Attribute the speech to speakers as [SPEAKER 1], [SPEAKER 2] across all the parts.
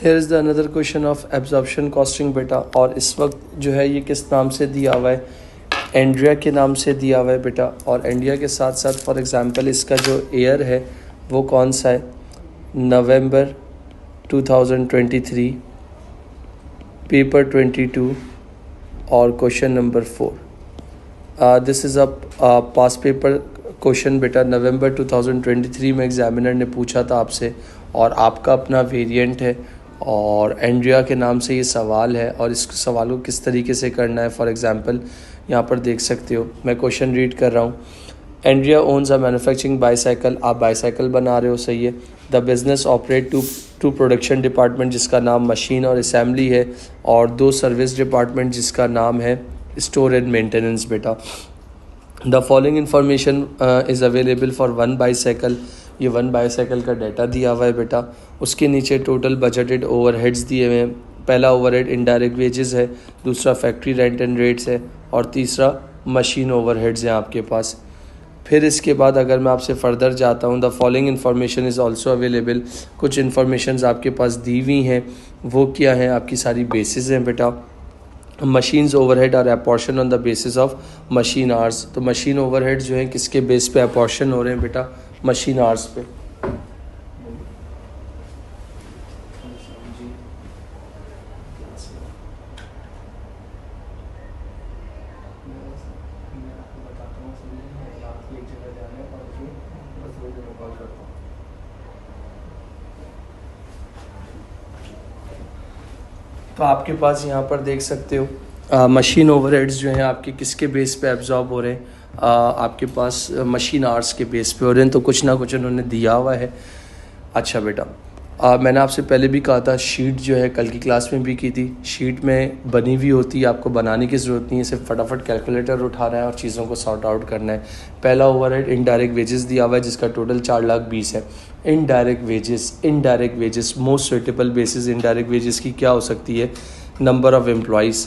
[SPEAKER 1] Here is the another question of absorption costing बेटा, और इस वक्त जो है ये किस नाम से दिया हुआ है, एंड्रिया के नाम से दिया हुआ है बेटा। और एंड्रिया के साथ साथ फॉर एग्जांपल इसका जो ईयर है वो कौन सा है, नवंबर 2023, पेपर 22 और question number 4। This is a pass paper question बेटा। नवंबर 2023 में एग्जामिनर ने पूछा था आपसे, और आपका अपना वेरिएंट है और एंड्रिया के नाम से ये सवाल है, और इस सवाल को किस तरीके से करना है। फॉर एग्जांपल यहाँ पर देख सकते हो, मैं क्वेश्चन रीड कर रहा हूँ। Andrea owns a manufacturing bicycle, आप बाईसाइकिल बना रहे हो, सही है। The business operate to production department जिसका नाम मशीन और असेंबली है, और 2 सर्विस डिपार्टमेंट जिसका नाम है स्टोर एंड मेंटेनेंस बेटा। The following information is available for 1 bicycle, ये 1 बाईसाइकिल का डाटा दिया हुआ है बेटा। उसके नीचे टोटल बजटेड ओवरहेड्स दिए हुए हैं। पहला ओवरहेड इनडायरेक्ट वेजेस है, दूसरा फैक्ट्री रेंट एंड रेट्स है, और तीसरा मशीन ओवरहेड्स हैं आपके पास। फिर इसके बाद अगर मैं आपसे फर्दर जाता हूँ, the following information is also available, कुछ इन्फॉर्मेशंस आपके पास दी हुई हैं। वो क्या है, आपकी सारी बेसिस हैं बेटा। Machines overhead are apportion on the basis of machine hours, तो मशीन ओवरहेड जो हैं किसके बेस पे अपॉर्शन हो रहे हैं बेटा, मशीन आवर्स पे। तो आपके पास यहाँ पर देख सकते हो मशीन ओवरहेड्स जो हैं आपके किसके बेस पे एब्जॉर्ब हो रहे हैं, आपके पास मशीन आवर्स के बेस पे हो रहे हैं। तो कुछ ना कुछ उन्होंने दिया हुआ है। अच्छा बेटा, मैंने आपसे पहले भी कहा था, शीट जो है कल की क्लास में भी की थी, शीट में बनी हुई होती है, आपको बनाने की ज़रूरत नहीं है, सिर्फ फटाफट कैलकुलेटर उठाना है और चीज़ों को सॉर्ट आउट करना है। पहला ओवरहेड इनडायरेक्ट वेजेस दिया हुआ है जिसका टोटल 4,20,000 है। Indirect wages most suitable basis indirect wages की क्या हो सकती है, नंबर ऑफ़ एम्प्लॉइज़।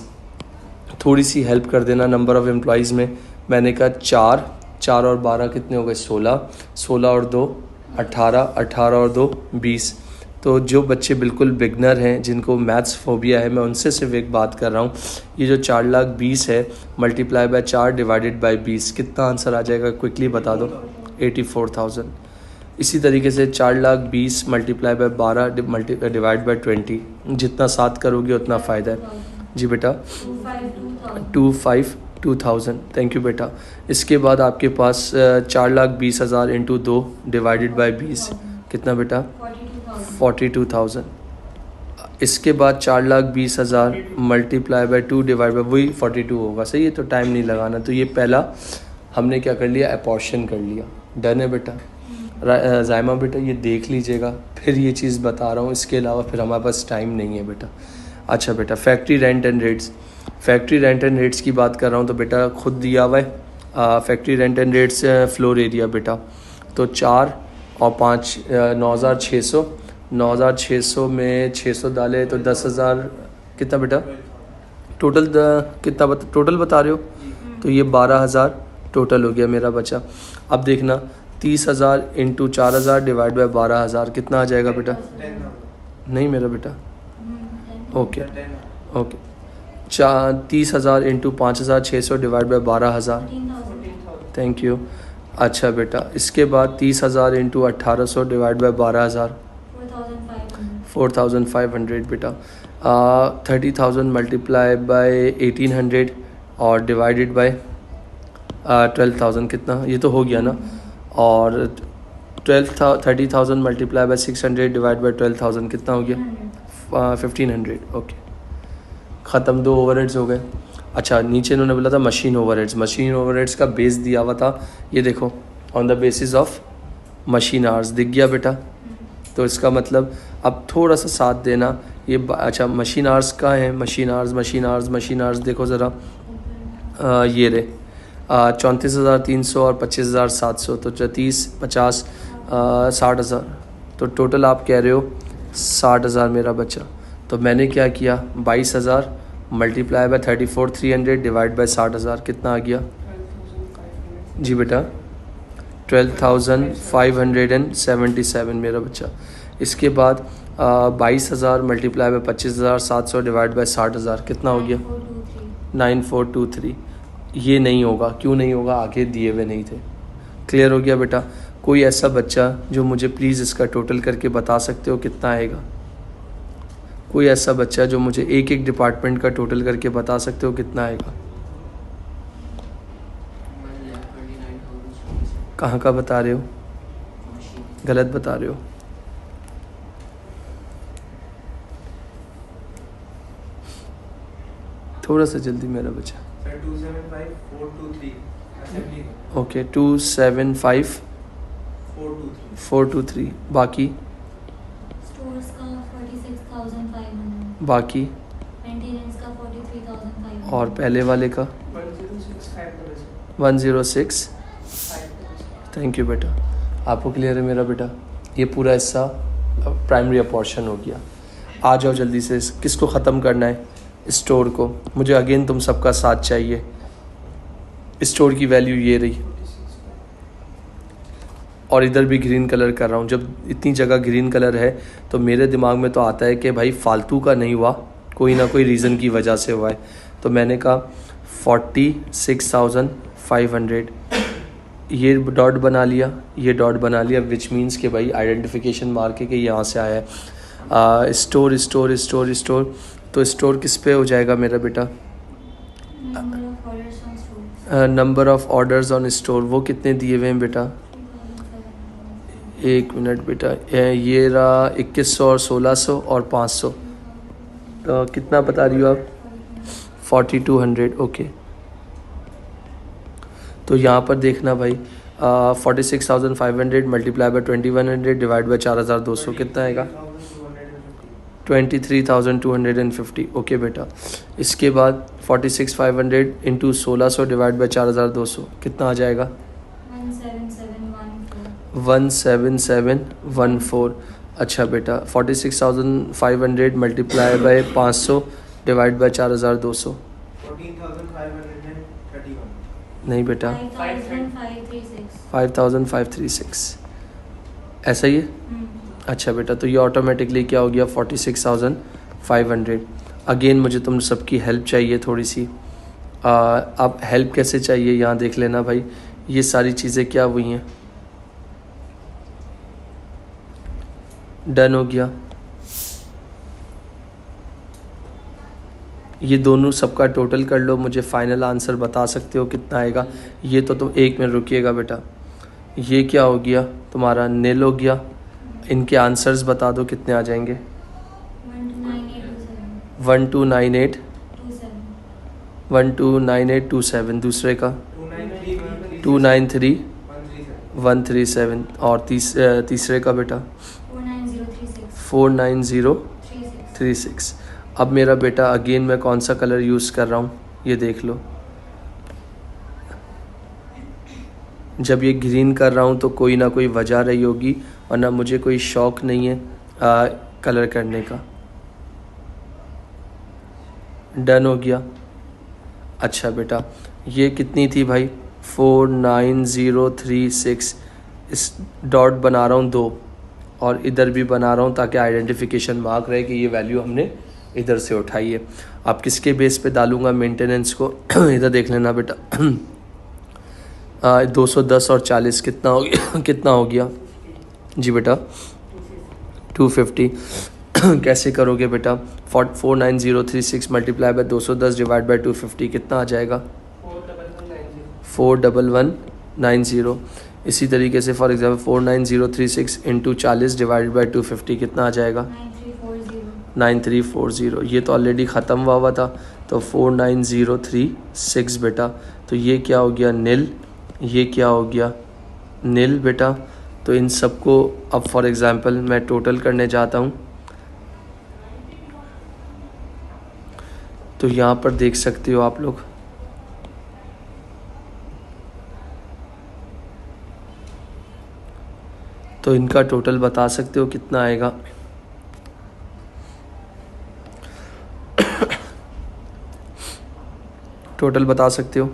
[SPEAKER 1] थोड़ी सी हेल्प कर देना, नंबर ऑफ़ एम्प्लॉइज़ में मैंने कहा 4 और 12 कितने हो गए, 16 और 2 18, 18 और 2 20। तो जो बच्चे बिल्कुल बिगनर हैं, जिनको मैथ्स फोबिया है, मैं उनसे सिर्फ एक बात कर रहा हूँ। ये जो 4,20,000 है मल्टीप्लाई बाय 4 डिवाइडेड बाय 20, कितना आंसर आ जाएगा, क्विकली बता दो, 84,000। इसी तरीके से 4,20,000 मल्टीप्लाई बाय 12 डिवाइड बाय 20, जितना 7 करोगे उतना फ़ायदा है। जी बेटा, 252,000। थैंक यू बेटा। इसके बाद आपके पास 4,20,000 इंटू 2 डिवाइडेड बाय 20, कितना बेटा, 42,000। इसके बाद 4,20,000 मल्टीप्लाई बाय 2 डिवाइड बाय, वही 42 होगा, सही है। तो टाइम नहीं लगाना। तो ये पहला हमने क्या कर लिया, अपॉर्शन कर लिया। डन है बेटा। जायमा बेटा ये देख लीजिएगा, फिर ये चीज़ बता रहा हूँ, इसके अलावा फिर हमारे पास टाइम नहीं है बेटा। अच्छा बेटा, factory rent and rates, factory rent and rates की बात कर रहा हूँ तो बेटा खुद दिया हुआ है। Factory rent and rates floor area बेटा, तो 4 और 5 9,600, 9,600 में 600 डाले तो 10,000, कितना बेटा टोटल, कितना टोटल बता रहे हो, तो ये 12,000 टोटल हो गया मेरा बचा। अब देखना 30,000 इंटू 4,000 डिवाइड बाय 12,000 कितना आ जाएगा बेटा, नहीं मेरा बेटा, okay 30,000 into 5,600 divide by 12,000, thank you. अच्छा बेटा, इसके बाद 30,000 इंटू 1,800 डिवाइड बाय 12,000, 4,500 बेटा। 30,000 मल्टीप्लाई बाय 1,800 और डिवाइडेड बाय 12,000, कितना, ये तो हो गया ना। और 30,000 मल्टीप्लाई बाय 600 डिवाइड बाय 12,000 कितना हो गया, 1,500। ओके, ख़त्म, 2 ओवरहेड्स हो गए। अच्छा, नीचे इन्होंने बोला था मशीन ओवरहेड्स, मशीन ओवरहेड्स का बेस दिया हुआ था, ये देखो, on the basis of machine hours, दिख गया बेटा। तो इसका मतलब अब थोड़ा सा साथ देना, ये अच्छा मशीन आवर्स का है, मशीन आवर्स देखो ज़रा, ये रे 34,300 और 25,700, तो 30, 50, 60,000, तो टोटल आप कह रहे हो 60,000 मेरा बचा। तो मैंने क्या किया, 22,000 मल्टीप्लाई बाय 34,300 डिवाइड बाय 60,000, कितना आ गया जी बेटा, 12,577 मेरा बच्चा। इसके बाद 22,000 मल्टीप्लाई बाय 25,700 डिवाइड बाय 60,000 कितना हो गया? 9423। ये नहीं होगा, क्यों नहीं होगा? आगे दिए हुए नहीं थे। क्लियर हो गया बेटा? कोई ऐसा बच्चा जो मुझे प्लीज़ इसका टोटल करके बता सकते हो कितना आएगा? कोई ऐसा बच्चा जो मुझे एक एक डिपार्टमेंट का टोटल करके बता सकते हो कितना आएगा? कहाँ का बता रहे हो? गलत बता रहे हो। थोड़ा सा जल्दी मेरा बच्चा।
[SPEAKER 2] 275,423
[SPEAKER 1] ओके 275 423। बाकी
[SPEAKER 3] स्टोर्स का 46,500,
[SPEAKER 1] बाकी
[SPEAKER 3] मेंटेनेंस का 43,500
[SPEAKER 1] और पहले वाले का 106। थैंक यू बेटा, आपको क्लियर है मेरा बेटा? ये पूरा हिस्सा प्राइमरी अपोर्शन हो गया। आ जाओ जल्दी से, किसको ख़त्म करना है? स्टोर को। मुझे अगेन तुम सबका साथ चाहिए। स्टोर की वैल्यू ये रही, और इधर भी ग्रीन कलर कर रहा हूँ। जब इतनी जगह ग्रीन कलर है तो मेरे दिमाग में तो आता है कि भाई फालतू का नहीं हुआ, कोई ना कोई रीज़न की वजह से हुआ है। तो मैंने कहा 46,500, ये डॉट बना लिया, ये डॉट बना लिया, विच मीन्स कि भाई आइडेंटिफिकेशन मार्क है कि यहाँ से आया है। स्टोर स्टोर स्टोर स्टोर, तो स्टोर किस पे हो जाएगा मेरा बेटा?
[SPEAKER 3] Number of orders on stores
[SPEAKER 1] number of orders on store, वो कितने दिए हुए हैं बेटा?
[SPEAKER 3] 2,700,
[SPEAKER 1] एक मिनट बेटा, ये रहा 2100 और 1600 और 500, तो कितना बता रही हो आप? 4200। ओके, तो यहाँ पर देखना भाई 46,500 मल्टीप्लाई बाय 2100 डिवाइड बाय 4,200 कितना आएगा? 23,250। ओके बेटा, इसके बाद 46,500 इंटू 1600 डिवाइड बाय 4,200 कितना आ जाएगा?
[SPEAKER 3] 17714
[SPEAKER 1] 17714। अच्छा बेटा, 46,500 मल्टीप्लाई बाय 500 डिवाइड बाय 4,200
[SPEAKER 2] 14,531।
[SPEAKER 1] नहीं बेटा,
[SPEAKER 3] 5,536
[SPEAKER 1] 5,536 ऐसा ही है। अच्छा बेटा, तो ये ऑटोमेटिकली क्या हो गया? 46,500। अगेन मुझे तुम सबकी हेल्प चाहिए थोड़ी सी। अब हेल्प कैसे चाहिए यहाँ देख लेना भाई। ये सारी चीज़ें क्या हुई हैं? डन हो गया। ये दोनों सबका टोटल कर लो, मुझे फाइनल आंसर बता सकते हो कितना आएगा? ये तो तुम एक मिनट रुकिएगा बेटा। ये क्या हो गया तुम्हारा? नील हो गया। इनके आंसर्स बता दो कितने आ जाएंगे?
[SPEAKER 3] 129827
[SPEAKER 1] 129827। दूसरे का 293,137 और तीसरे का बेटा
[SPEAKER 3] 49036
[SPEAKER 1] 49036। अब मेरा बेटा अगेन मैं कौन सा कलर यूज़ कर रहा हूँ ये देख लो। जब ये ग्रीन कर रहा हूँ तो कोई ना कोई वजह रही होगी, वरना मुझे कोई शौक़ नहीं है कलर करने का। डन हो गया। अच्छा बेटा, ये कितनी थी भाई? 49036। इस डॉट बना रहा हूँ 2 और इधर भी बना रहा हूँ ताकि आइडेंटिफिकेशन मार्क रहे कि ये वैल्यू हमने इधर से उठाई है। आप किसके बेस पे डालूँगा मेंटेनेंस को? इधर देख लेना बेटा। 210 और 40 कितना हो गया? कितना हो गया जी बेटा? 250। कैसे करोगे बेटा? 49036 मल्टीप्लाई बाय 210 डिवाइड बाय 250 कितना आ जाएगा? 41190। इसी तरीके से for example 49036 into 40 divide by 250 कितना आ जाएगा? 9340। ये तो ऑलरेडी ख़त्म हुआ था, तो 49036 बेटा। तो ये क्या हो गया? नील। ये क्या हो गया? नील बेटा। तो इन सबको अब फॉर एग्ज़ाम्पल मैं टोटल करने जाता हूँ, तो यहाँ पर देख सकते हो आप लोग। तो इनका टोटल बता सकते हो कितना आएगा? टोटल बता सकते हो?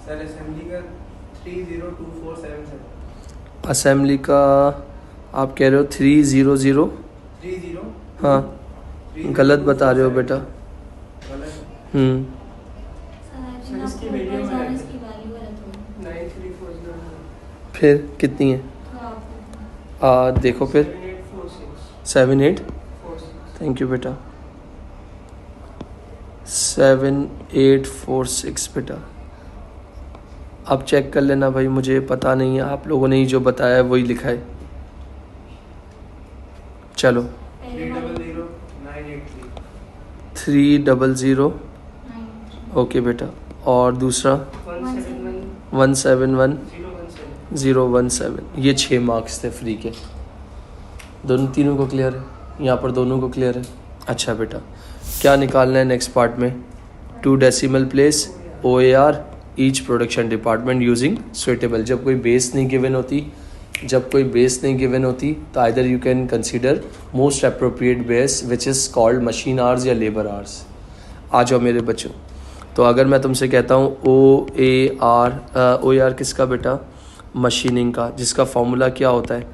[SPEAKER 2] सर असेंबली का 302477
[SPEAKER 1] असेंबली का आप कह रहे हो 300।
[SPEAKER 2] 30
[SPEAKER 1] हाँ,
[SPEAKER 2] 30
[SPEAKER 1] गलत बता रहे हो बेटा।
[SPEAKER 2] गलत
[SPEAKER 3] सर
[SPEAKER 2] इसकी
[SPEAKER 3] आपको
[SPEAKER 2] वीडियो में
[SPEAKER 3] ऊपर
[SPEAKER 2] है।
[SPEAKER 3] इसकी वैल्यू गलत होगी
[SPEAKER 2] 9340
[SPEAKER 1] फिर कितनी है?
[SPEAKER 3] तो आपको
[SPEAKER 1] देखो फिर
[SPEAKER 2] 7846
[SPEAKER 1] 78। थैंक यू बेटा। 7846 बेटा। अब चेक कर लेना भाई, मुझे पता नहीं है, आप लोगों ने ही जो बताया है वही लिखा है। चलो
[SPEAKER 3] पहले वाली
[SPEAKER 2] 300983
[SPEAKER 1] 300।
[SPEAKER 3] 9
[SPEAKER 1] ओके बेटा। और दूसरा
[SPEAKER 2] 171
[SPEAKER 1] 171
[SPEAKER 2] 017
[SPEAKER 1] 017। ये 6 मार्क्स थे फ्री के। दोनों तीनों को क्लियर है? यहाँ पर दोनों को क्लियर है। अच्छा बेटा, क्या निकालना है नेक्स्ट पार्ट में? 2 decimal place, OAR, each production department using suitable. जब कोई बेस नहीं गिवन होती तो either you can consider most appropriate base which is called machine hours या लेबर आवर्स। आ जाओ मेरे बच्चों। तो अगर मैं तुमसे कहता हूँ OAR किसका बेटा? मशीनिंग का, जिसका फॉर्मूला क्या होता है?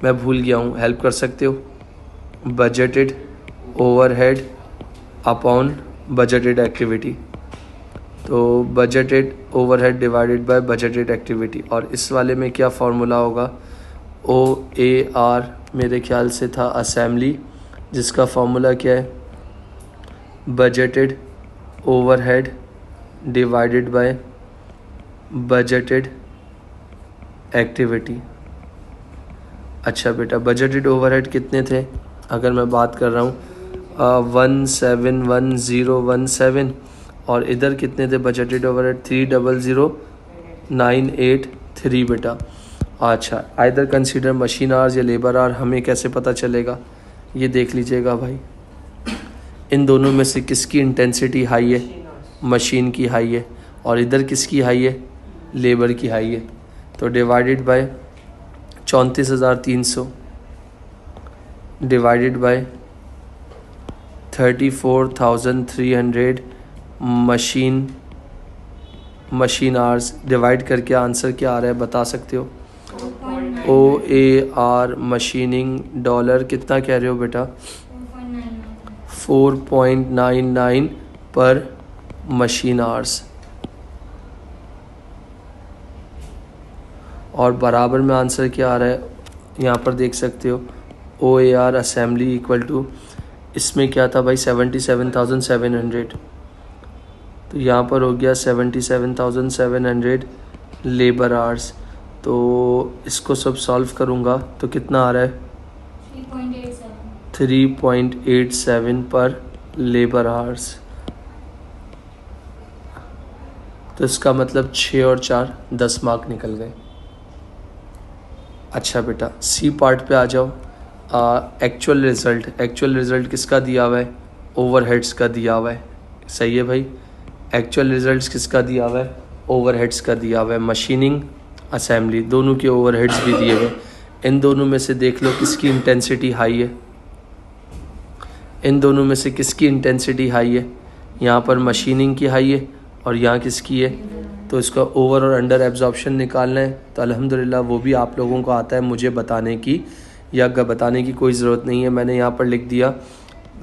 [SPEAKER 1] मैं भूल गया हूँ, हेल्प कर सकते हो? Budgeted overhead upon budgeted activity. तो budgeted overhead divided by budgeted activity. और इस वाले में क्या फार्मूला होगा? OAR मेरे ख्याल से था असेंबली, जिसका फार्मूला क्या है? Budgeted overhead divided by budgeted activity. अच्छा बेटा, बजटेड ओवरहेड कितने थे? अगर मैं बात कर रहा हूँ 171017, और इधर कितने थे बजटेड ओवरहेड? 300983 बेटा। अच्छा, आइदर कंसीडर मशीन आवर्स या लेबर आवर। हमें कैसे पता चलेगा? ये देख लीजिएगा भाई, इन दोनों में से किसकी इंटेंसिटी हाई है? मशीन की हाई है। और इधर किसकी हाई है? लेबर की हाई है। तो divided by 34,300 divided by 34,300 machine hours divide करके आंसर क्या आ रहा है बता सकते हो?
[SPEAKER 3] 4.9
[SPEAKER 1] OAR मशीनिंग डॉलर कितना कह रहे हो बेटा? 4.99 पर मशीन आवर्स। और बराबर में आंसर क्या आ रहा है यहाँ पर देख सकते हो? OAR असेंबली इक्वल टू, इसमें क्या था भाई? 77,700। तो यहाँ पर हो गया 77,700 लेबर आवर्स। तो इसको सब सॉल्व करूँगा तो कितना आ रहा है? 3.87 पर लेबर आवर्स। तो इसका मतलब 6 और 4 10 मार्क निकल गए। अच्छा बेटा, सी पार्ट पे आ जाओ। एक्चुअल रिज़ल्ट किसका दिया हुआ है? ओवरहेड्स का दिया हुआ है। सही है भाई, एक्चुअल रिज़ल्ट किसका दिया हुआ है? ओवरहेड्स का दिया हुआ है। मशीनिंग असेंबली दोनों के ओवरहेड्स भी दिए हुए। इन दोनों में से देख लो किसकी इंटेंसिटी हाई है। इन दोनों में से किसकी इंटेंसिटी हाई है? यहाँ पर मशीनिंग की हाई है और यहाँ किसकी है? तो इसका ओवर और अंडर एब्जॉर्प्शन निकालना है। तो अल्हम्दुलिल्लाह वो भी आप लोगों को आता है, मुझे बताने की या बताने की कोई ज़रूरत नहीं है। मैंने यहाँ पर लिख दिया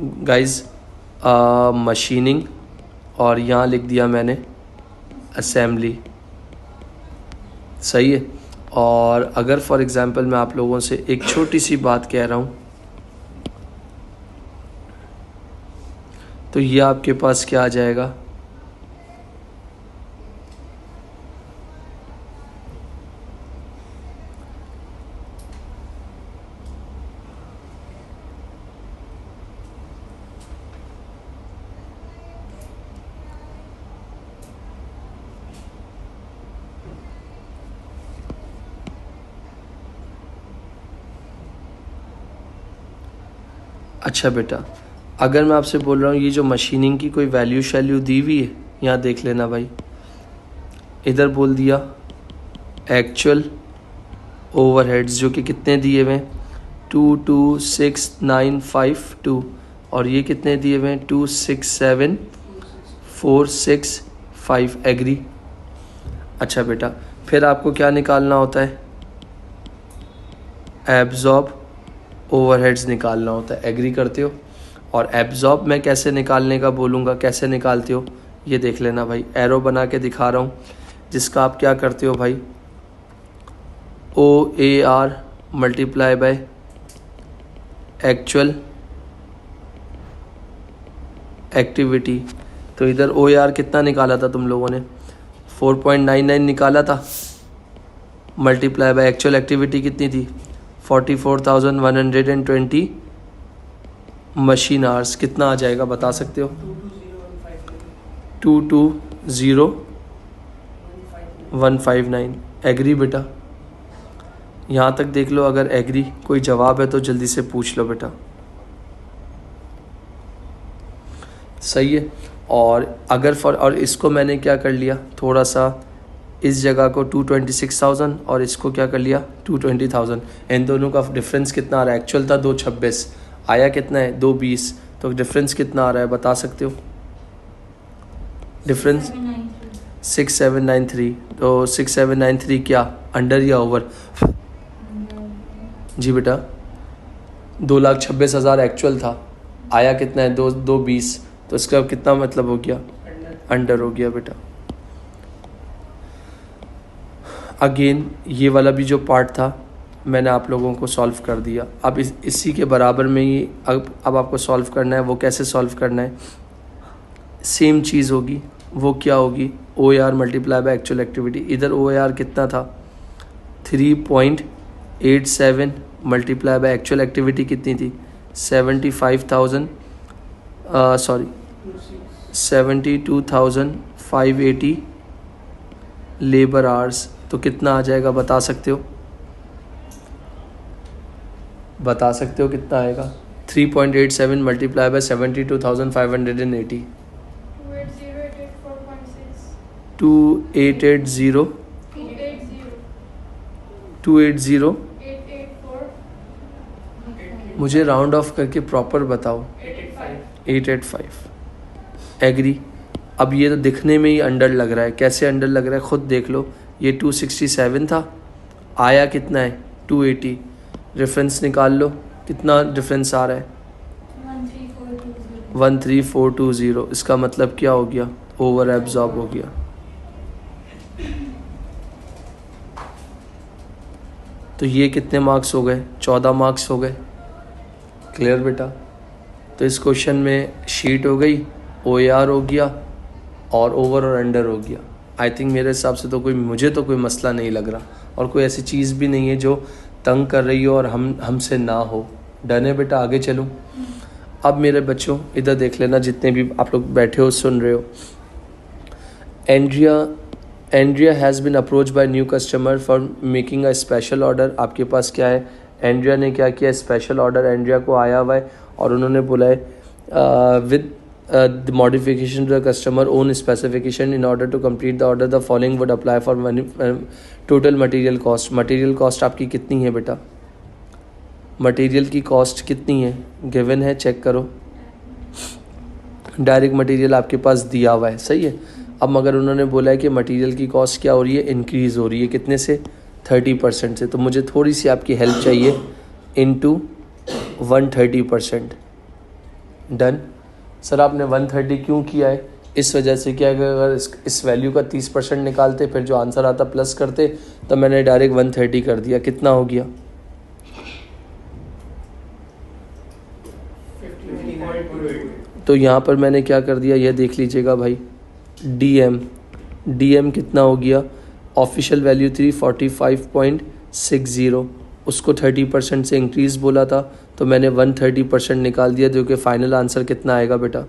[SPEAKER 1] गाइस मशीनिंग, और यहाँ लिख दिया मैंने असेंबली। सही है। और अगर फॉर एग्ज़ाम्पल मैं आप लोगों से एक छोटी सी बात कह रहा हूँ, तो ये आपके पास क्या आ जाएगा? अच्छा बेटा, अगर मैं आपसे बोल रहा हूँ ये जो मशीनिंग की कोई वैल्यू शैल्यू दी हुई है, यहाँ देख लेना भाई। इधर बोल दिया एक्चुअल ओवरहेड्स जो कि कितने दिए हुए हैं? 226,952। और ये कितने दिए हुए हैं? 267,465। एग्री। अच्छा बेटा, फिर आपको क्या निकालना होता है? एब्जॉर्ब ओवरहेड्स निकालना होता है। एग्री करते हो? और एब्जॉर्ब मैं कैसे निकालने का बोलूँगा, कैसे निकालते हो ये देख लेना भाई। एरो बना के दिखा रहा हूँ, जिसका आप क्या करते हो भाई, OAR multiply by actual activity. तो इधर OAR कितना निकाला था तुम लोगों ने? 4.99 निकाला था, मल्टीप्लाई बाय एक्चुअल एक्टिविटी कितनी थी? 44,120 मशीन आवर्स। कितना आ जाएगा बता सकते हो? 220,159। एग्री बेटा? यहाँ तक देख लो, अगर एग्री कोई जवाब है तो जल्दी से पूछ लो बेटा। सही है। और अगर और इसको मैंने क्या कर लिया, थोड़ा सा इस जगह को 226,000 और इसको क्या कर लिया 220,000। इन दोनों का डिफरेंस कितना आ रहा है? एक्चुअल था 226, आया कितना है 220, तो डिफरेंस कितना आ रहा है बता सकते हो? डिफरेंस 6793। तो 6793 क्या अंडर या ओवर? जी बेटा, 2,26,000 एक्चुअल था, आया कितना है 220, तो इसका कितना मतलब हो गया? अंडर हो गया बेटा। अगेन ये वाला भी जो पार्ट था मैंने आप लोगों को सॉल्व कर दिया। अब इसी के बराबर में ही अब आपको सॉल्व करना है। वो कैसे सॉल्व करना है? सेम चीज़ होगी, वो क्या होगी? OAR multiply by actual activity. इधर OAR कितना था? 3.87 मल्टीप्लाई बाय एक्चुअल एक्टिविटी कितनी थी? 72,580 लेबर आवर्स। तो कितना आ जाएगा बता सकते हो? बता सकते हो कितना आएगा? 3.87 मल्टीप्लाई बाय 72,580। 2880 280 मुझे राउंड ऑफ करके प्रॉपर बताओ। 885। एग्री? अब ये तो दिखने में ही अंडर लग रहा है। कैसे अंडर लग रहा है खुद देख लो। ये 267 था, आया कितना है 280। रेफरेंस निकाल लो, कितना डिफरेंस आ रहा है? 13420। इसका मतलब क्या हो गया? ओवर एब्जॉर्ब हो गया। तो ये कितने मार्क्स हो गए? 14 मार्क्स हो गए। क्लियर बेटा? तो इस क्वेश्चन में शीट हो गई, OAR हो गया और ओवर और अंडर हो गया। आई थिंक मेरे हिसाब से तो मुझे तो कोई मसला नहीं लग रहा, और कोई ऐसी चीज़ भी नहीं है जो तंग कर रही हो और हमसे ना हो। डन है बेटा? आगे चलूँ? अब मेरे बच्चों इधर देख लेना, जितने भी आप लोग बैठे हो सुन रहे हो। Andrea has been approach by new customer for making a special order. आपके पास क्या है? एंड्रिया ने क्या किया? स्पेशल ऑर्डर एंड्रिया को आया हुआ है और उन्होंने बोला है with the modification to the customer own specification in order to complete the order the following would apply for total material cost. Material cost आपकी कितनी है बेटा? मटेरियल की कॉस्ट कितनी है? गिवन है, चेक करो। डायरेक्ट मटेरियल आपके पास दिया हुआ है, सही है। अब मगर उन्होंने बोला है कि मटेरियल की कॉस्ट क्या हो रही है? इंक्रीज़ हो रही है। कितने से? 30% से। तो मुझे थोड़ी सी आपकी हेल्प चाहिए, इनटू 130%। डन? सर आपने 130 क्यों किया है? इस वजह से क्या है कि अगर इस वैल्यू का 30% निकालते फिर जो आंसर आता प्लस करते, तो मैंने डायरेक्ट 130 कर दिया। कितना हो गया? 50.28। तो यहाँ पर मैंने क्या कर दिया ये देख लीजिएगा भाई। डीएम कितना हो गया? ऑफिशियल वैल्यू 345.60, उसको 30% से इंक्रीज़ बोला था, तो मैंने 130% निकाल दिया, जो कि फाइनल आंसर कितना आएगा बेटा?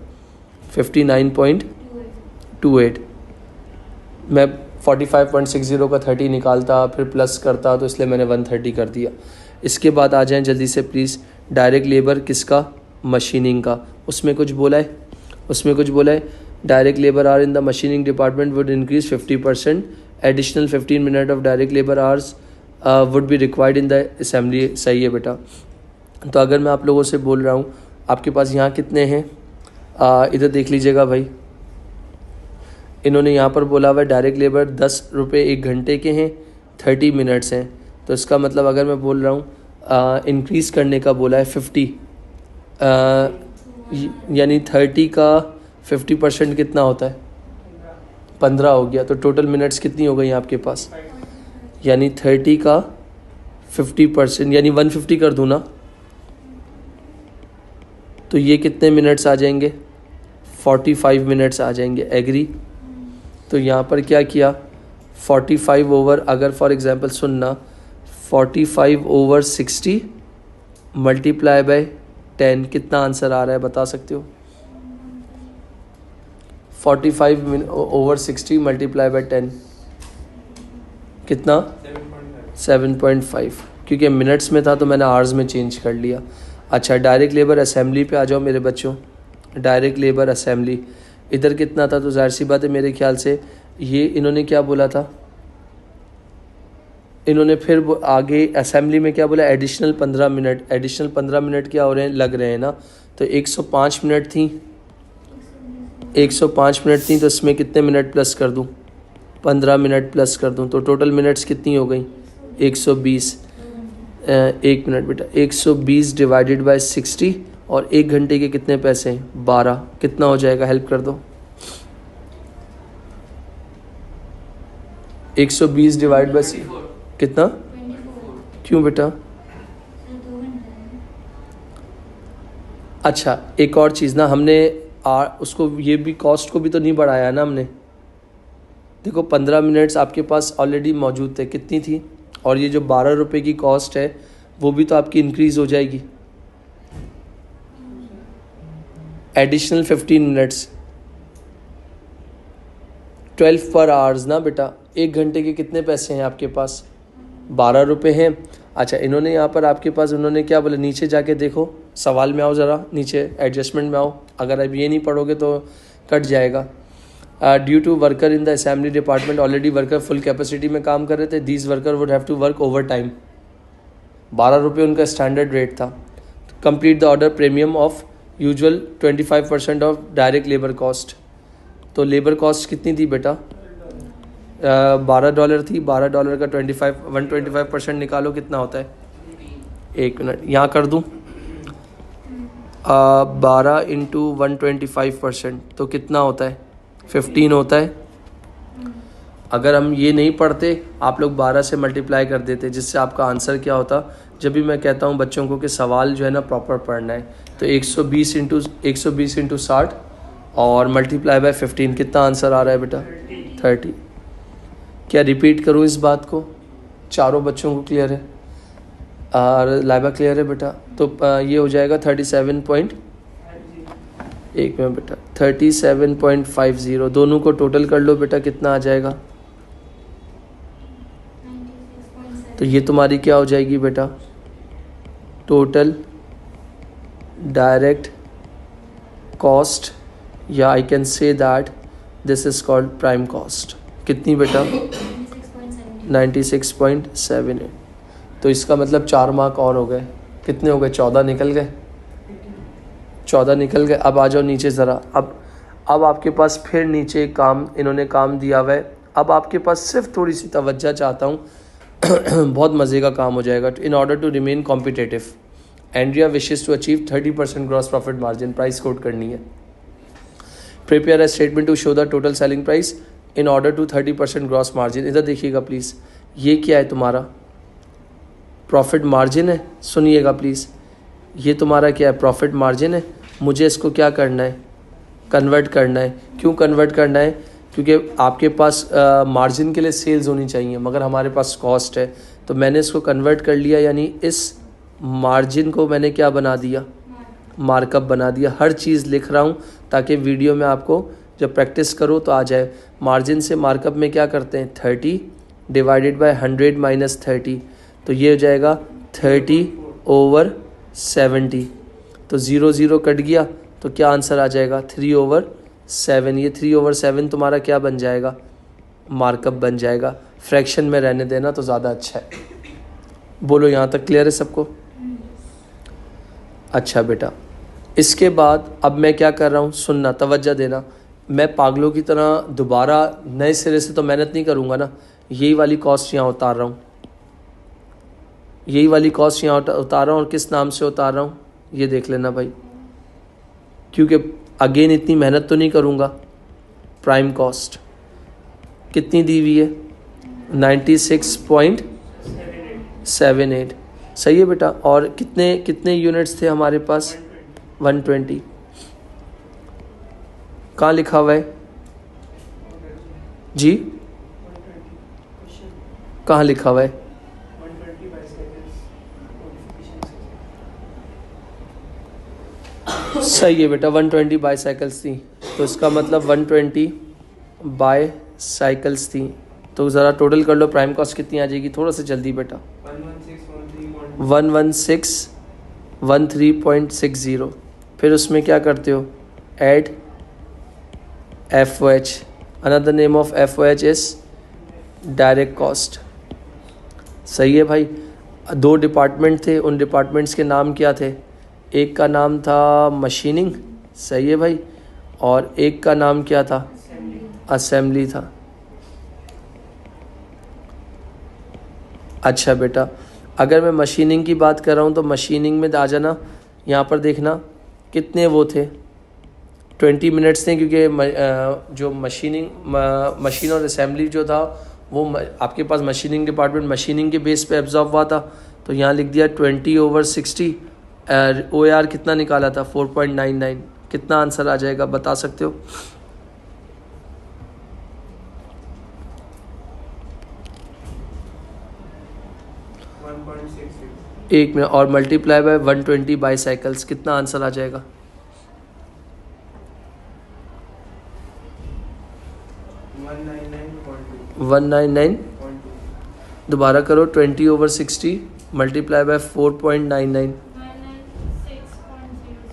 [SPEAKER 1] 59.28। मैं 45.60 का 30 निकालता फिर प्लस करता, तो इसलिए मैंने 130 कर दिया। इसके बाद आ जाएं जल्दी से प्लीज़। डायरेक्ट लेबर किसका? मशीनिंग का। उसमें कुछ बोला है direct labour our in the machining department would increase 50%, additional 15 minute of direct labour hours would be required in the assembly. सही है बेटा। तो अगर मैं आप लोगों से बोल रहा हूँ, आपके पास यहाँ कितने हैं? इधर देख लीजिएगा भाई, इन्होंने यहाँ पर बोला हुआ है डायरेक्ट लेबर 10 रुपये 1 घंटे के हैं, 30 मिनट्स हैं। तो इसका मतलब अगर मैं बोल रहा हूँ इंक्रीज़ करने का बोला है 50, यानी 30 का 50% कितना होता है? 15 हो गया। तो टोटल मिनट्स कितनी हो गई आपके पास? यानी 30 का 50% यानी 150 कर दूँ ना, तो ये कितने मिनट्स आ जाएंगे? 45 मिनट्स आ जाएंगे। एग्री? तो यहाँ पर क्या किया, 45 ओवर, अगर फॉर एग्जांपल सुनना, 45 ओवर 60 मल्टीप्लाई बाय 10, कितना आंसर आ रहा है बता सकते हो? 45 ओवर 60 मल्टीप्लाई बाय 10 कितना? 7.5, क्योंकि मिनट्स में था तो मैंने आवर्स में चेंज कर लिया। अच्छा, डायरेक्ट लेबर असेंबली पे आ जाओ मेरे बच्चों। डायरेक्ट लेबर असेंबली इधर कितना था? तो जाहिर सी बात है मेरे ख्याल से ये इन्होंने क्या बोला था, इन्होंने फिर आगे असेंबली में क्या बोला? Additional 15 minute. एडिशनल 15 मिनट क्या हो रहे हैं? लग रहे हैं ना। तो 105 मिनट थी, 105 मिनट थी, तो इसमें कितने मिनट प्लस कर दूं? 15 मिनट प्लस कर दूं, तो टोटल मिनट्स कितनी हो गई? 120। 1 मिनट बेटा, 120 डिवाइडेड बाय 60, और 1 घंटे के कितने पैसे हैं? 12। कितना हो जाएगा? हेल्प कर दो। 120 डिवाइड बाय कितना?
[SPEAKER 3] 24।
[SPEAKER 1] क्यों बेटा?
[SPEAKER 3] सर 2 घंटे।
[SPEAKER 1] अच्छा, एक और चीज़ ना, हमने उसको ये भी कॉस्ट को भी तो नहीं बढ़ाया ना हमने। देखो 15 मिनट्स आपके पास ऑलरेडी मौजूद थे, कितनी थी? और ये जो 12 रुपये की कॉस्ट है वो भी तो आपकी इंक्रीज़ हो जाएगी। एडिशनल 15 मिनट्स, 12 पर आवर्स ना बेटा। 1 घंटे के कितने पैसे हैं आपके पास? 12 रुपये हैं। अच्छा, इन्होंने यहाँ पर आपके पास उन्होंने क्या बोला? नीचे जाके देखो, सवाल में आओ ज़रा, नीचे एडजस्टमेंट में आओ। अगर अब ये नहीं पढ़ोगे तो कट जाएगा। Due to worker in the assembly department, already worker full capacity में काम कर रहे थे, these worker would have to work over time. 12 रुपये उनका स्टैंडर्ड रेट था। Complete the order premium of usual 25% of direct labour cost. तो labour cost कितनी थी बेटा? $12 थी। $12 का 125% निकालो, कितना होता है? 1 मिनट यहाँ कर दूँ। 12 इंटू 125%, तो कितना होता है? 15 होता है। अगर हम ये नहीं पढ़ते, आप लोग 12 से मल्टीप्लाई कर देते, जिससे आपका आंसर क्या होता? जब भी मैं कहता हूँ बच्चों को कि सवाल जो है ना प्रॉपर पढ़ना है, तो 120 इंटू 60 और मल्टीप्लाई बाय 15, कितना आंसर आ रहा है बेटा? 30। क्या रिपीट करूँ इस बात को? चारों बच्चों को क्लियर है? और लाइबा क्लियर है बेटा? तो ये हो जाएगा 1 मिनट बेटा, 37.50। दोनों को टोटल कर लो बेटा, कितना आ जाएगा?
[SPEAKER 3] 96.7।
[SPEAKER 1] तो ये तुम्हारी क्या हो जाएगी बेटा? टोटल डायरेक्ट कॉस्ट, या I can say that this is called prime cost. कितनी बेटा?
[SPEAKER 3] 96.7।
[SPEAKER 1] 96.78। तो इसका मतलब 4 मार्क और हो गए। कितने हो गए? 14 निकल गए। 14 निकल गए। अब आ जाओ नीचे ज़रा। अब आपके पास फिर नीचे काम इन्होंने काम दिया हुआ है। अब आपके पास सिर्फ थोड़ी सी तवज्जो चाहता हूँ बहुत मज़े का काम हो जाएगा। In order to remain competitive, Andrea wishes to achieve 30% gross profit margin. Price code करनी है। Prepare a statement to show the total selling price in order to 30% gross margin. इधर देखिएगा प्लीज़, ये क्या है? तुम्हारा प्रॉफिट मार्जिन है। सुनिएगा प्लीज़, ये तुम्हारा क्या है? प्रॉफिट मार्जिन है। मुझे इसको क्या करना है? कन्वर्ट करना है। क्यों कन्वर्ट करना है? क्योंकि आपके पास मार्जिन के लिए सेल्स होनी चाहिए, मगर हमारे पास कॉस्ट है। तो मैंने इसको कन्वर्ट कर लिया, यानी इस मार्जिन को मैंने क्या बना दिया? मार्कअप बना दिया। हर चीज़ लिख रहा हूँ ताकि वीडियो में आपको जब प्रैक्टिस करो तो आ जाए। मार्जिन से मार्कअप में क्या करते हैं? 30 डिवाइडेड बाय 100 माइनस 30, तो ये हो जाएगा 30/70। तो 0 कट गया, तो क्या आंसर आ जाएगा? 3/7। ये 3/7 तुम्हारा क्या बन जाएगा? मार्कअप बन जाएगा। फ्रैक्शन में रहने देना तो ज़्यादा अच्छा है। बोलो, यहाँ तक क्लियर है सबको? अच्छा बेटा, इसके बाद अब मैं क्या कर रहा हूँ? सुनना, तवज्जो देना। मैं पागलों की तरह दोबारा नए सिरे से तो मेहनत नहीं करूँगा ना। यही वाली कॉस्ट यहाँ उतार रहा हूँ, यही वाली कॉस्ट यहाँ उतार रहा हूँ। और किस नाम से उतार रहा हूँ ये देख लेना भाई, क्योंकि अगेन इतनी मेहनत तो नहीं करूँगा। प्राइम कॉस्ट कितनी दी हुई है? 96.78। सही है बेटा। और कितने कितने यूनिट्स थे हमारे पास? 120। कहाँ लिखा हुआ है जी? कहाँ लिखा हुआ है? सही है बेटा, 120 बाईसाइकिल्स थी, तो इसका मतलब 120 बाईसाइकिल्स थी। तो ज़रा टोटल कर लो, प्राइम कॉस्ट कितनी आ जाएगी? थोड़ा सा जल्दी बेटा। 11613.60। फिर उसमें क्या करते हो? Add FOH। Another name of FOH is direct cost. सही है भाई। दो डिपार्टमेंट थे, उन डिपार्टमेंट्स के नाम क्या थे? एक का नाम था मशीनिंग, सही है भाई, और एक का नाम क्या था? असेंबली था। अच्छा बेटा, अगर मैं मशीनिंग की बात कर रहा हूँ तो मशीनिंग में आ जाना, यहाँ पर देखना कितने वो थे, 20 मिनट्स थे, क्योंकि जो मशीन और असेंबली जो था वो आपके पास मशीनिंग डिपार्टमेंट मशीनिंग के बेस पे एब्जॉर्ब हुआ था, तो यहाँ लिख दिया 20/60। OAR कितना निकाला था? 4.99। कितना आंसर आ जाएगा बता सकते हो? एक मिनट, और मल्टीप्लाई बाय 120 बाईसाइकिल्स, कितना आंसर आ जाएगा? 199। दोबारा करो, 20/60 मल्टीप्लाई बाय 4.99,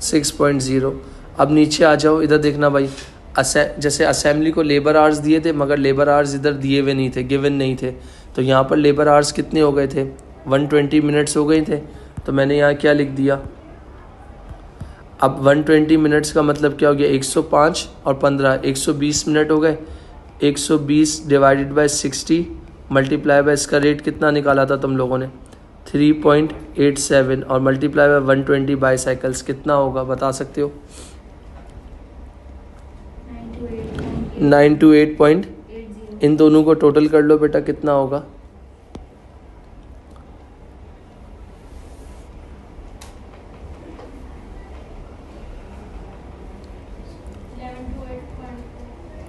[SPEAKER 1] 6.0। अब नीचे आ जाओ, इधर देखना भाई। जैसे असेंबली को लेबर आवर्स दिए थे, मगर लेबर आवर्स इधर दिए हुए नहीं थे, गिवन नहीं थे, तो यहाँ पर लेबर आवर्स कितने हो गए थे? 120 मिनट्स हो गए थे, तो मैंने यहाँ क्या लिख दिया? अब 120 मिनट्स का मतलब क्या हो गया? 105 और 15, 120 मिनट हो गए। 120 डिवाइडेड बाय 60 मल्टीप्लाई बाय, इसका रेट कितना निकाला था तुम लोगों ने? 3.87, और मल्टीप्लाई बाय 120 बाईसाइकिल्स कितना होगा बता सकते हो? 928. इन दोनों को टोटल कर लो बेटा, कितना होगा?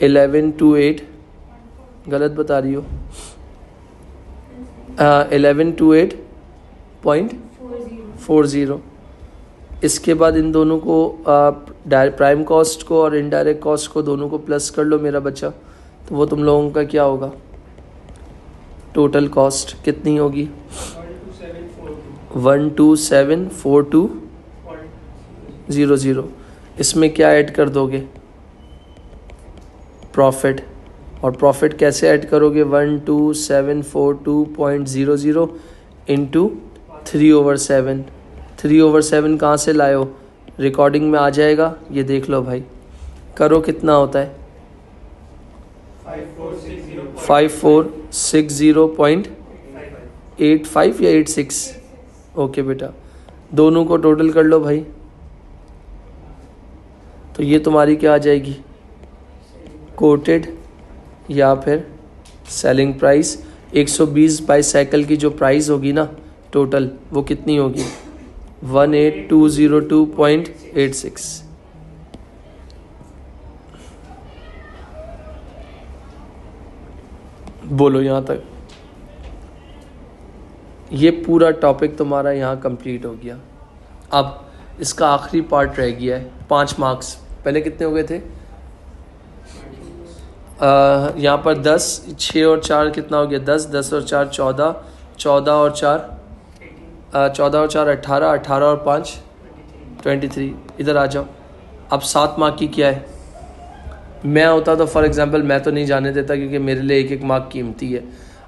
[SPEAKER 1] $1128। गलत बता रही हो? 1128.40। इसके बाद इन दोनों को प्राइम कॉस्ट को और इनडायरेक्ट कॉस्ट को दोनों को प्लस कर लो मेरा बच्चा, तो वो तुम लोगों का क्या होगा? टोटल कॉस्ट कितनी होगी? 12742.00। इसमें क्या ऐड कर दोगे? प्रॉफिट। और प्रॉफिट कैसे ऐड करोगे? 12742.00 इंटू 3/7। 3/7 कहाँ से लाए हो? रिकॉर्डिंग में आ जाएगा, ये देख लो भाई। करो, कितना होता है? 5460.85 या 86? ओके बेटा, दोनों को टोटल कर लो भाई, तो ये तुम्हारी क्या आ जाएगी? कोटेड या फिर सेलिंग प्राइस। 120 बाईसाइकिल की जो प्राइस होगी ना टोटल, वो कितनी होगी? 18202.86। बोलो यहाँ तक? ये पूरा टॉपिक तुम्हारा यहाँ कंप्लीट हो गया। अब इसका आखिरी पार्ट रह गया है, 5 मार्क्स। पहले कितने हो गए थे? यहाँ पर 10, 6 और 4 कितना हो गया? 10, 10 और 4 14, 14 और 4 18, 18 और 5 23। इधर आ जाओ। अब 7 मार्क की क्या है? मैं होता तो फॉर एग्जांपल मैं तो नहीं जाने देता, क्योंकि मेरे लिए एक एक मार्क कीमती है।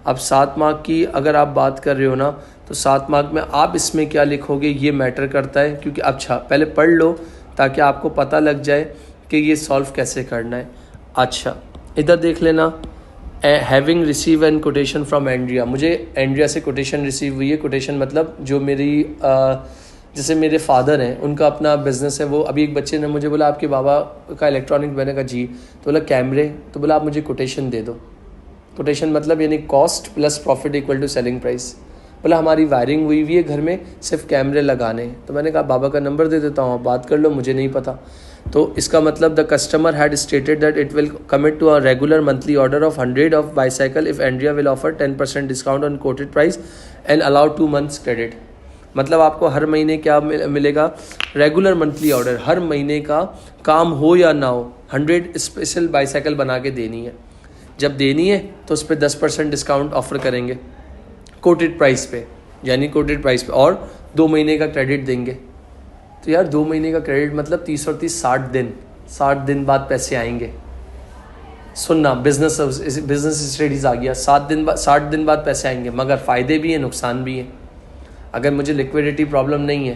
[SPEAKER 1] अब 7 मार्क की अगर आप बात कर रहे हो ना, तो 7 मार्क में आप इसमें क्या लिखोगे ये मैटर करता है, क्योंकि अच्छा पहले पढ़ लो ताकि आपको पता लग जाए कि ये सॉल्व कैसे करना है। अच्छा, इधर देख लेना, having receive an quotation from Andrea, मुझे एंड्रिया से कोटेशन रिसीव हुई है। कोटेशन मतलब जो मेरी जैसे मेरे फादर हैं, उनका अपना बिजनेस है, वो अभी एक बच्चे ने मुझे बोला आपके बाबा का इलेक्ट्रॉनिक, मैंने कहा जी, तो बोला कैमरे, तो बोला आप मुझे कोटेशन दे दो। कोटेशन मतलब यानी cost plus profit equal to selling price. बोला हमारी वायरिंग हुई है घर में, सिर्फ कैमरे लगाने। तो मैंने कहा बाबा का नंबर दे देता हूँ, बात कर लो, मुझे नहीं पता। तो इसका मतलब the customer had stated that it will commit to a regular monthly order of 100 of bicycle if Andrea will offer 10% discount on quoted price and allow 2 months credit. मतलब आपको हर महीने क्या मिलेगा, रेगुलर मंथली ऑर्डर, हर महीने का काम हो या ना हो 100 स्पेशल बाईसाइकिल बना के देनी है। जब देनी है तो उस पर 10% डिस्काउंट ऑफर करेंगे कोटेड प्राइस पे, यानी कोटेड प्राइस पे, और 2 महीने का क्रेडिट देंगे। तो यार 2 महीने का क्रेडिट मतलब 30 और 30 60 दिन बाद पैसे आएंगे। सुनना, बिजनेस स्टडीज़ आ गया, 60 दिन बाद पैसे आएंगे, मगर फ़ायदे भी हैं नुकसान भी हैं। अगर मुझे लिक्विडिटी प्रॉब्लम नहीं है,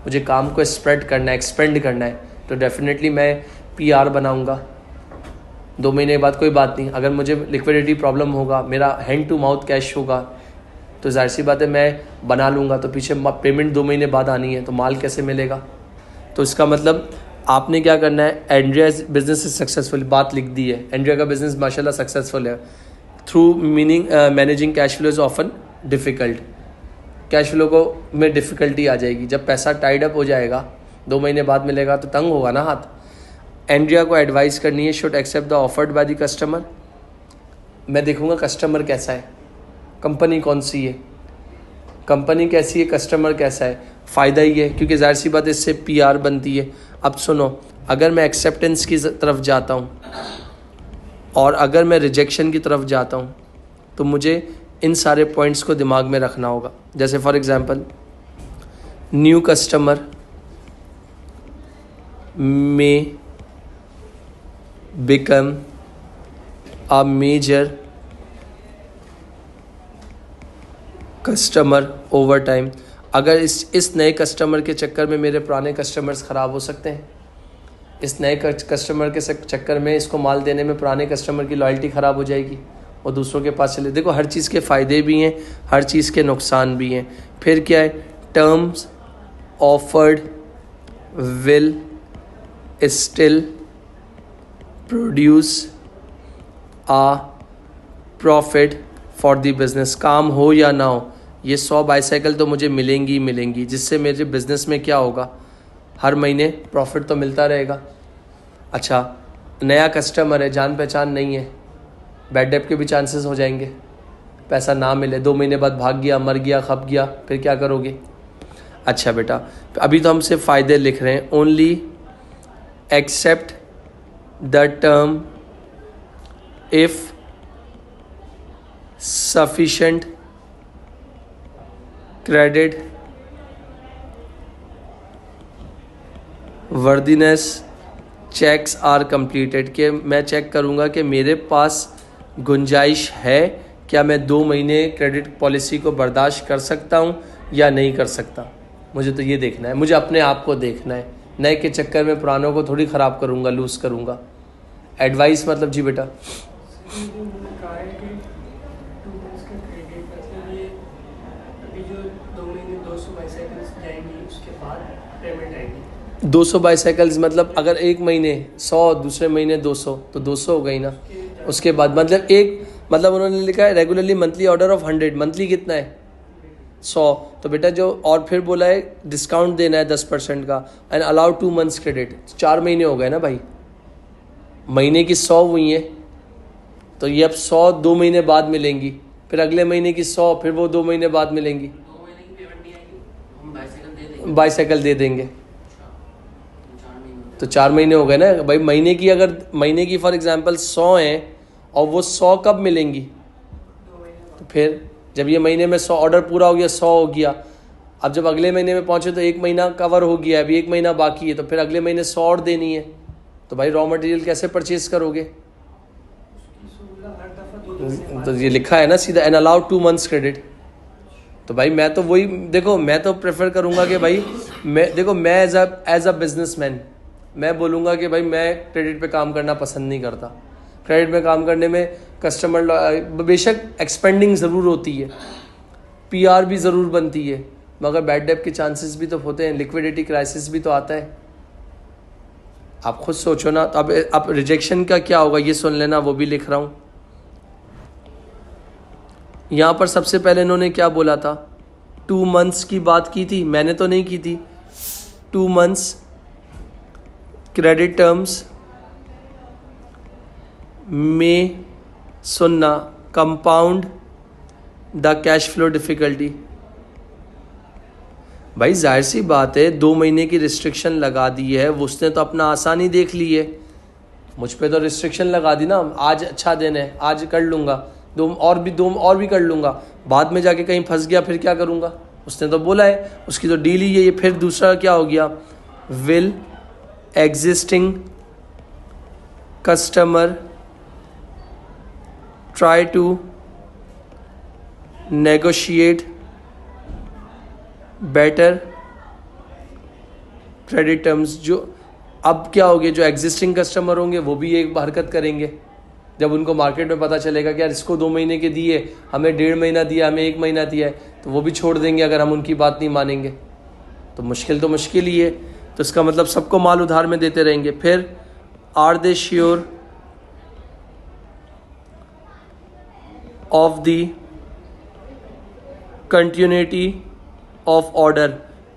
[SPEAKER 1] मुझे काम को स्प्रेड करना है, एक्सपेंड करना है, तो डेफिनेटली मैं PR बनाऊंगा 2 महीने बाद, कोई बात नहीं। अगर मुझे लिक्विडिटी प्रॉब्लम होगा, मेरा हैंड टू माउथ कैश होगा, तो जाहिर सी बात है मैं बना लूँगा। तो पीछे पेमेंट 2 महीने बाद आनी है, तो माल कैसे मिलेगा? तो इसका मतलब आपने क्या करना है, एंड्रिया बिजनेस इज सक्सेसफुल, बात लिख दी है, एंड्रिया का बिजनेस माशाल्लाह सक्सेसफुल है। Through meaning managing cash flow is often difficult, cash flow को में डिफ़िकल्टी आ जाएगी। जब पैसा टाइड अप हो जाएगा, 2 महीने बाद मिलेगा, तो तंग होगा ना हाथ। एंड्रिया को एडवाइस करनी है, should accept the offered by the customer. मैं देखूंगा कस्टमर कैसा है, कंपनी कौन सी है, कंपनी कैसी है, कस्टमर कैसा है, फ़ायदा ही है, क्योंकि जाहिर सी बात है इससे PR बनती है। अब सुनो, अगर मैं एक्सेप्टेंस की तरफ जाता हूँ और अगर मैं रिजेक्शन की तरफ जाता हूँ, तो मुझे इन सारे पॉइंट्स को दिमाग में रखना होगा। जैसे for example, new customer may become a major customer over time. अगर इस नए कस्टमर के चक्कर में मेरे पुराने कस्टमर्स ख़राब हो सकते हैं, इस नए कस्टमर के चक्कर में इसको माल देने में पुराने कस्टमर की लॉयल्टी ख़राब हो जाएगी और दूसरों के पास चले। देखो, हर चीज़ के फ़ायदे भी हैं, हर चीज़ के नुकसान भी हैं। फिर क्या है, terms offered will still produce a profit for the business. काम हो या ना हो, ये 100 बाईसाइकिल तो मुझे मिलेंगी, जिससे मेरे बिज़नेस में क्या होगा, हर महीने प्रॉफिट तो मिलता रहेगा। अच्छा, नया कस्टमर है, जान पहचान नहीं है, बैड डेट के भी चांसेस हो जाएंगे, पैसा ना मिले, 2 महीने बाद भाग गया, मर गया, खप गया, फिर क्या करोगे? अच्छा बेटा, अभी तो हम सिर्फ फ़ायदे लिख रहे हैं। Only accept the term if sufficient credit worthiness checks are completed, कि मैं चेक करूँगा कि मेरे पास गुंजाइश है, क्या मैं 2 महीने क्रेडिट पॉलिसी को बर्दाश्त कर सकता हूँ या नहीं कर सकता। मुझे तो ये देखना है, मुझे अपने आप को देखना है, नए के चक्कर में पुरानों को थोड़ी ख़राब करूँगा, लूज़ करूँगा। एडवाइस मतलब जी बेटा,
[SPEAKER 2] कहा है कि 2 months का क्रेडिट, मतलब ये अभी जो 2 महीने 200 बाईसाइकिल्स जाएंगी, उसके बाद पेमेंट आएगी।
[SPEAKER 1] 200 बाईसाइकिल्स मतलब अगर एक महीने 100, दूसरे महीने 200, तो 200 हो गई ना। उसके बाद मतलब उन्होंने लिखा है regularly monthly order of 100, monthly कितना है 100, तो बेटा जो, और फिर बोला है डिस्काउंट देना है 10% का, एंड अलाउ 2 months क्रेडिट, 4 महीने हो गए ना भाई, महीने की 100 हुई है, तो ये अब 100 2 महीने बाद मिलेंगी, फिर अगले महीने की 100, फिर वो 2 महीने बाद मिलेंगी।
[SPEAKER 2] 2 महीने की पेमेंट नहीं आएगी, हम
[SPEAKER 1] बाईसाइकिल दे देंगे, तो 4 महीने हो गए ना भाई। महीने की अगर महीने की फॉर एग्जांपल 100 हैं और वो 100 कब मिलेंगी, तो फिर जब ये महीने में 100 ऑर्डर पूरा हो गया, 100 हो गया, अब जब अगले महीने में पहुंचे तो 1 महीना कवर हो गया, अभी 1 महीना बाकी है, तो फिर अगले महीने 100 और देनी है, तो भाई रॉ मटेरियल कैसे परचेज करोगे? तो ये लिखा है ना सीधा, एंड अलाउ 2 months क्रेडिट। तो भाई मैं तो वही, देखो मैं तो प्रेफर करूँगा कि भाई मैं एज अ बिजनेसमैन मैं बोलूँगा कि भाई मैं क्रेडिट पे काम करना पसंद नहीं करता। क्रेडिट में काम करने में कस्टमर बेशक एक्सपेंडिंग ज़रूर होती है, पीआर भी ज़रूर बनती है, मगर बैड डेट के चांसेस भी तो होते हैं, लिक्विडिटी क्राइसिस भी तो आता है। आप खुद सोचो ना। तो अब रिजेक्शन का क्या होगा ये सुन लेना, वो भी लिख रहा हूँ। यहाँ पर सबसे पहले इन्होंने क्या बोला था, 2 months की बात की थी, मैंने तो नहीं की थी। 2 months क्रेडिट टर्म्स में सुनना compound the cash flow difficulty. भाई जाहिर सी बात है, 2 महीने की रिस्ट्रिक्शन लगा दी है, उसने तो अपना आसानी देख ली है। मुझ पे तो रिस्ट्रिक्शन लगा दी ना, आज अच्छा दिन है, आज कर लूँगा, 2 और भी कर लूँगा, बाद में जाके कहीं फंस गया फिर क्या करूँगा। उसने तो बोला है, उसकी तो डील ही है ये। फिर दूसरा क्या हो गया, will existing customer try to negotiate better credit terms. जो अब क्या होगे, जो एग्जिस्टिंग कस्टमर होंगे वो भी एक हरकत करेंगे। जब उनको मार्केट में पता चलेगा कि यार इसको 2 महीने के दिए, हमें 1.5 महीना दिया, हमें 1 महीना दिया है, तो वो भी छोड़ देंगे अगर हम उनकी बात नहीं मानेंगे। तो मुश्किल ही है। तो इसका मतलब सबको माल उधार में देते रहेंगे। फिर are they sure of the continuity of order.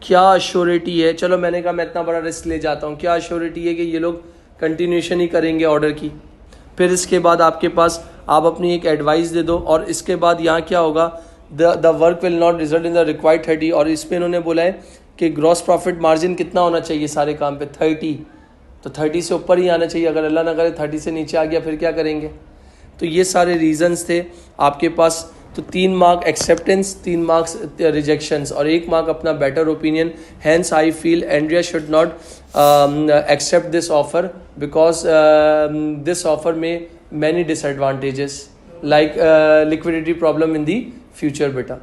[SPEAKER 1] क्या अश्योरिटी है, चलो मैंने कहा मैं इतना बड़ा रिस्क ले जाता हूँ, क्या अश्योरिटी है कि ये लोग कंटिन्यूशन ही करेंगे ऑर्डर की। फिर इसके बाद आपके पास आप अपनी एक एडवाइस दे दो, और इसके बाद यहाँ क्या होगा, the work will not result in the required 30। और इस पर इन्होंने बोला है कि ग्रॉस प्रॉफिट मार्जिन कितना होना चाहिए सारे काम पे, 30। तो 30 से ऊपर ही आना चाहिए, अगर अल्लाह ना करे 30 से नीचे आ गया फिर क्या करेंगे। तो ये सारे रीजंस थे आपके पास। तो 3 मार्क एक्सेप्टेंस, 3 मार्क्स रिजेक्शंस और 1 मार्क अपना better opinion. Hence I feel Andrea should not accept this offer because this offer में many disadvantages like liquidity problem in the future बेटा।